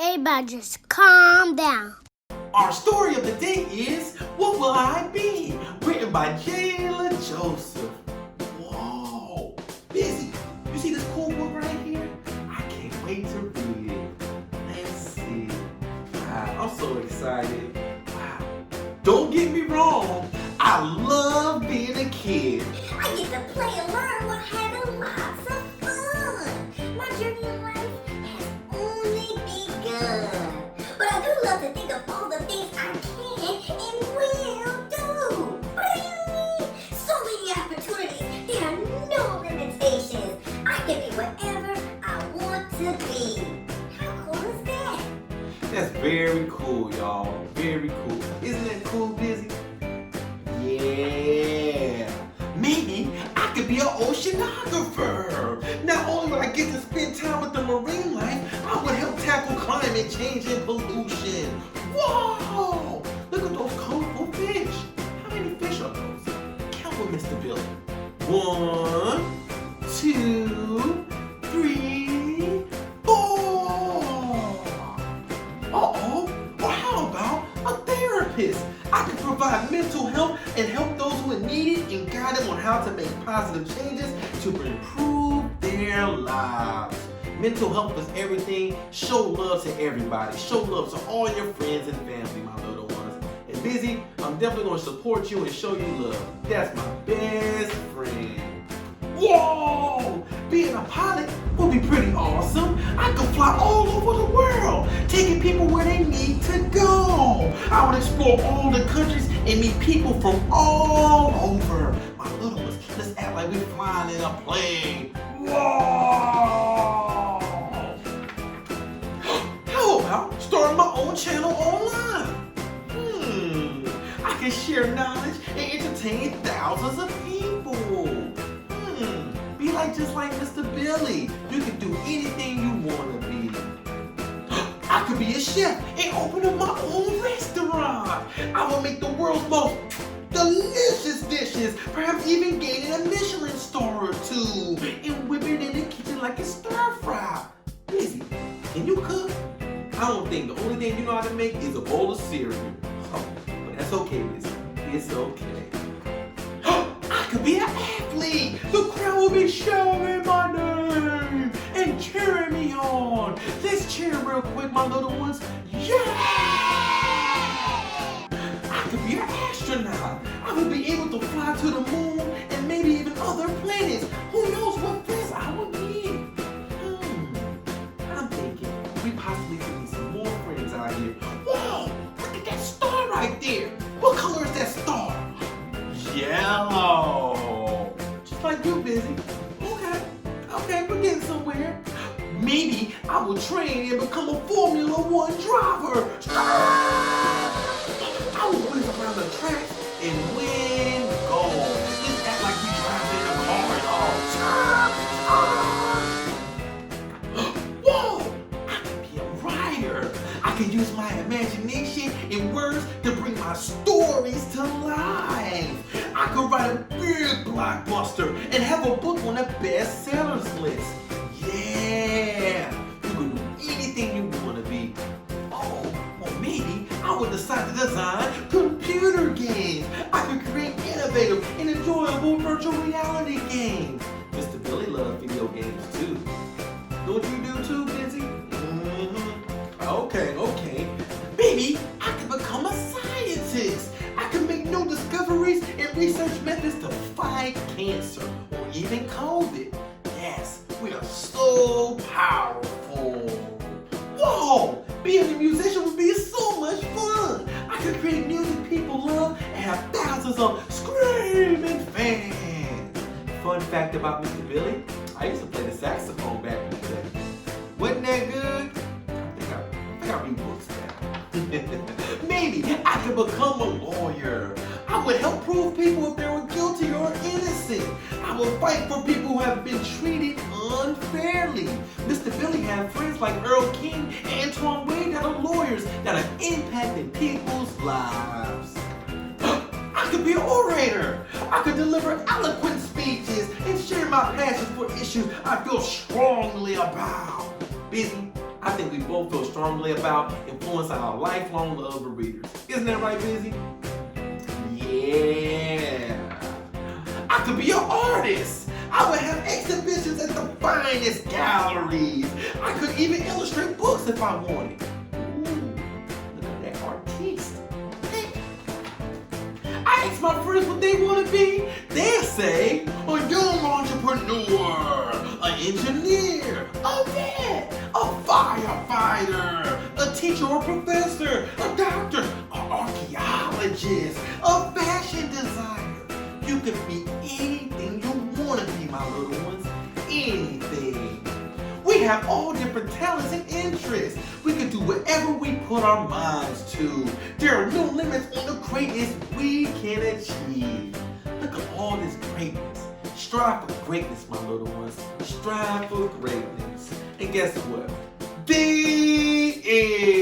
Everybody just calm down. Our story of the day is What Will I Be? Written by Jayla Joseph. Whoa! Bizzy, you see this cool book right here? I can't wait to read it. Let's see. Wow, I'm so excited. Wow. Don't get me wrong, I love being a kid. I get to play and learn while having lots of fun. My journey in life has only begun. But I do love to think of all the things I can and will do. What do you mean? So many opportunities. There are no limitations. I can be whatever I want to be. How cool is that? That's very cool, y'all. Very cool. Isn't that cool, Bizzy? Yeah. Maybe I could be an oceanographer. Not only would I get to spend time with the marine life, I would help tackle climate change and pollution. Whoa! Look at those colorful fish. How many fish are those? Count with Mr. Billy. 1, 2, 3, 4. Uh-oh. Or how about a therapist? I can provide mental health and help those who need it and guide them on how to make positive changes to improve their lives. Mental health is everything. Show love to everybody. Show love to all your friends and family, my little ones. And Bizzy, I'm definitely going to support you and show you love. That's my best friend. Whoa! Being a pilot would be pretty awesome. I could fly all over the world, taking people where they need to go. I would explore all the countries and meet people from all over. My little ones, let's act like we're flying in a plane. Whoa! How about starting my own channel online? I can share knowledge and entertain thousands of people. Be just like Mr. Billy. You can do anything you want to be. I could be a chef and open up my own restaurant. I will make the world's most delicious dishes, perhaps even gaining a Michelin star or two, and whip it in the kitchen like it's stir fry. Bizzy, can you cook? I don't think the only thing you know how to make is a bowl of cereal. Oh, but that's okay, Bizzy. It's okay. I could be an athlete. The crowd will be shouting my name and cheering me on. Let's cheer real quick, my little ones. Yeah! I could be an astronaut. I would be able to fly to the moon and maybe even other planets. Who knows what place I would be? I'm thinking we possibly could meet some more friends out here. Whoa! Look at that star right there. What color is that star? Yellow. Just like you, Bizzy. Okay, we're getting somewhere. Maybe I will train and become a Formula One driver. I will race around the track and win gold. Just act like we driving in a car and all. Whoa! I can be a writer. I can use my imagination and words to bring my stories to life. I could write a big blockbuster and have a book on the bestsellers list. Yeah! You can do anything you want to be. Oh, or maybe I would decide to design computer games. I could create innovative and enjoyable virtual reality games. Mr. Billy loves video games too. Don't you do too, Bizzy? Okay. Maybe I could become a scientist. I could make new discoveries and research methods to fight cancer or even COVID. Yes, we are so powerful. Whoa! Being a musician would be so much fun. I could create music people love and have thousands of screaming fans. Fun fact about Mr. Billy, I used to play the saxophone back in the day. Wasn't that good? I think I read books now. Maybe I could become a lawyer. I would help prove people if they were guilty or innocent. I would fight for people who have been treated unfairly. Mr. Billy had friends like Earl King and Antoine Wade that are lawyers that have impacted people's lives. I could be an orator. I could deliver eloquent speeches and share my passion for issues I feel strongly about. Bizzy, I think we both feel strongly about influencing our lifelong love of readers. Isn't that right, Bizzy? Yeah. I could be an artist. I would have exhibitions at the finest galleries. I could even illustrate books if I wanted. Ooh, look at that artiste. I ask my friends what they want to be. They'll say a young entrepreneur, an engineer, a vet, a firefighter, a teacher or professor, a doctor, an archaeologist, a fashion designer. You can be anything you want to be, my little ones. Anything. We have all different talents and interests. We can do whatever we put our minds to. There are no limits on the greatness we can achieve. Look at all this greatness. Strive for greatness, my little ones. Strive for greatness. And guess what? The end.